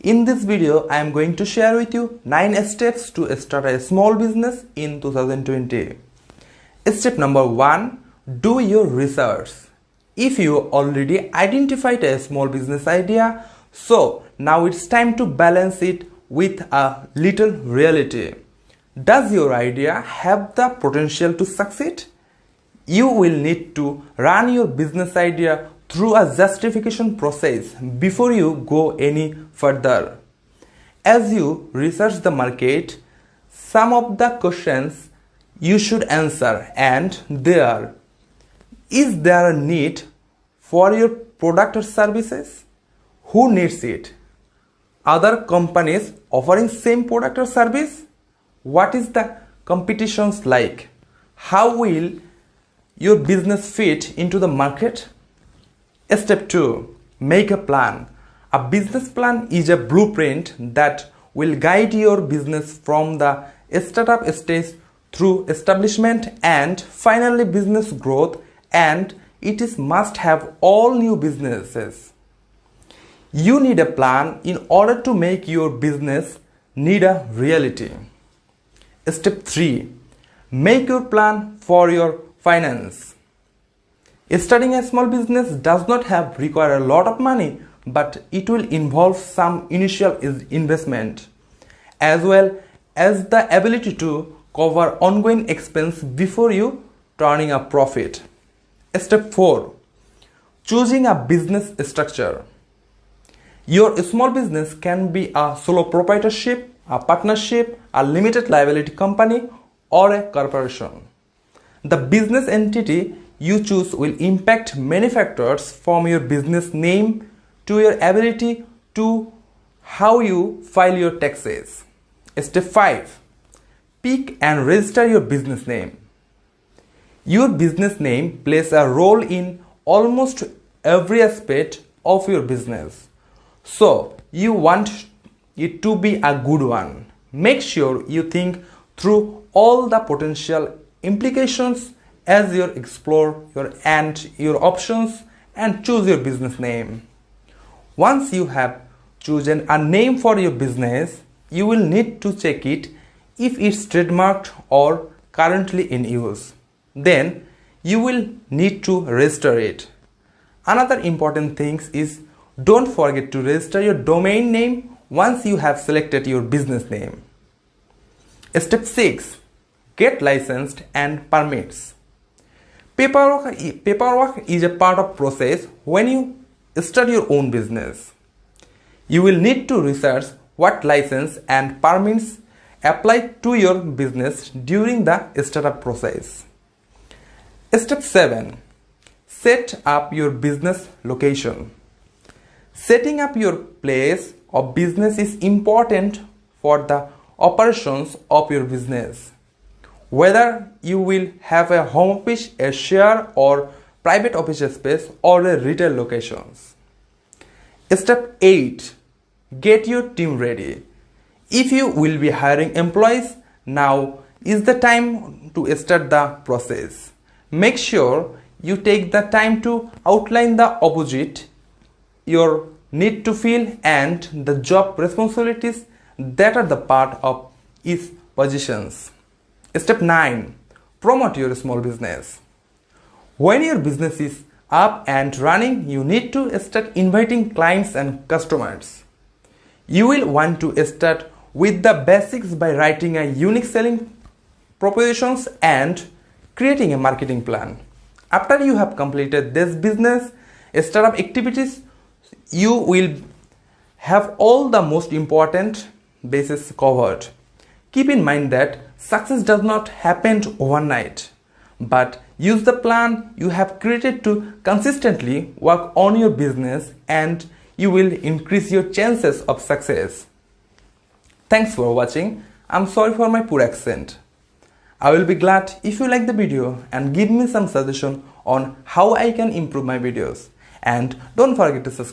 In this video, I am going to share with you 9 steps to start a small business in 2020. Step number 1. Do your research. If you already identified a small business idea, so now it's time to balance it with a little reality. Does your idea have the potential to succeed? You will need to run your business idea through a justification process before you go any further. As you research the market, some of the questions you should answer and there: is there a need for your product or services? Who needs it? Other companies offering same product or service? What is the competitions like? How will your business fit into the market? Step 2. Make a plan. A business plan is a blueprint that will guide your business from the startup stage through establishment and finally business growth, and it is must have all new businesses. You need a plan in order to make your business need a reality. Step 3. Make your plan for your finance. Starting a small business does not require a lot of money, but it will involve some initial investment as well as the ability to cover ongoing expense before you turning a profit. Step 4. Choosing a business structure. Your small business can be a solo proprietorship, a partnership, a limited liability company, or a corporation. The business entity you choose will impact many factors, from your business name to your ability to how you file your taxes. Step 5. Pick and register your business name. Your business name plays a role in almost every aspect of your business, so you want it to be a good one. Make sure you think through all the potential implications as you explore your options and choose your business name. Once you have chosen a name for your business, you will need to check it if it's trademarked or currently in use. Then you will need to register it. Another important thing is, don't forget to register your domain name once you have selected your business name. Step 6. Get licensed and permits. Paperwork is a part of process when you start your own business. You will need to research what license and permits apply to your business during the startup process. Step 7. Set up your business location. Setting up your place of business is important for the operations of your business. Whether you will have a home office, a share or private office space, or a retail locations. Step 8. Get your team ready. If you will be hiring employees, now is the time to start the process. Make sure you take the time to outline the opposite, your need to fill, and the job responsibilities that are the part of each positions. Step 9. Promote your small business. When your business is up and running, you need to start inviting clients and customers. You will want to start with the basics by writing a unique selling propositions and creating a marketing plan. After you have completed this business startup activities, you will have all the most important bases covered. Keep in mind that success does not happen overnight, but use the plan you have created to consistently work on your business and you will increase your chances of success. Thanks for watching. I'm sorry for my poor accent. I will be glad if you like the video and give me some suggestion on how I can improve my videos. And don't forget to subscribe.